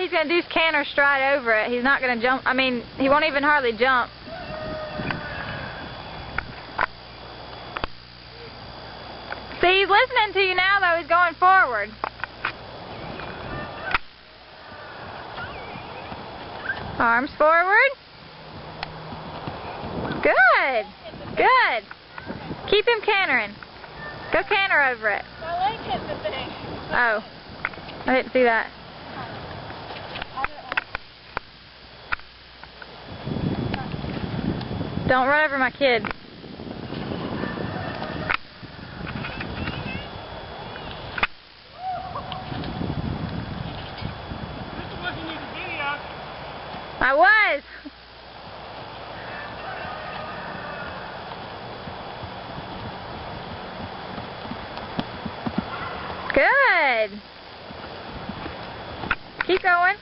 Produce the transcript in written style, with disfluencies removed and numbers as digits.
he's going to do is canter stride over it. He's not going to jump. I mean, he won't even hardly jump. See, he's listening to you now, though. He's going forward. Arms forward. Good. Good. Keep him cantering. Go canter over it. My leg hit the thing. Oh. I didn't see that. Don't run over my kid. I was. Good. Keep going.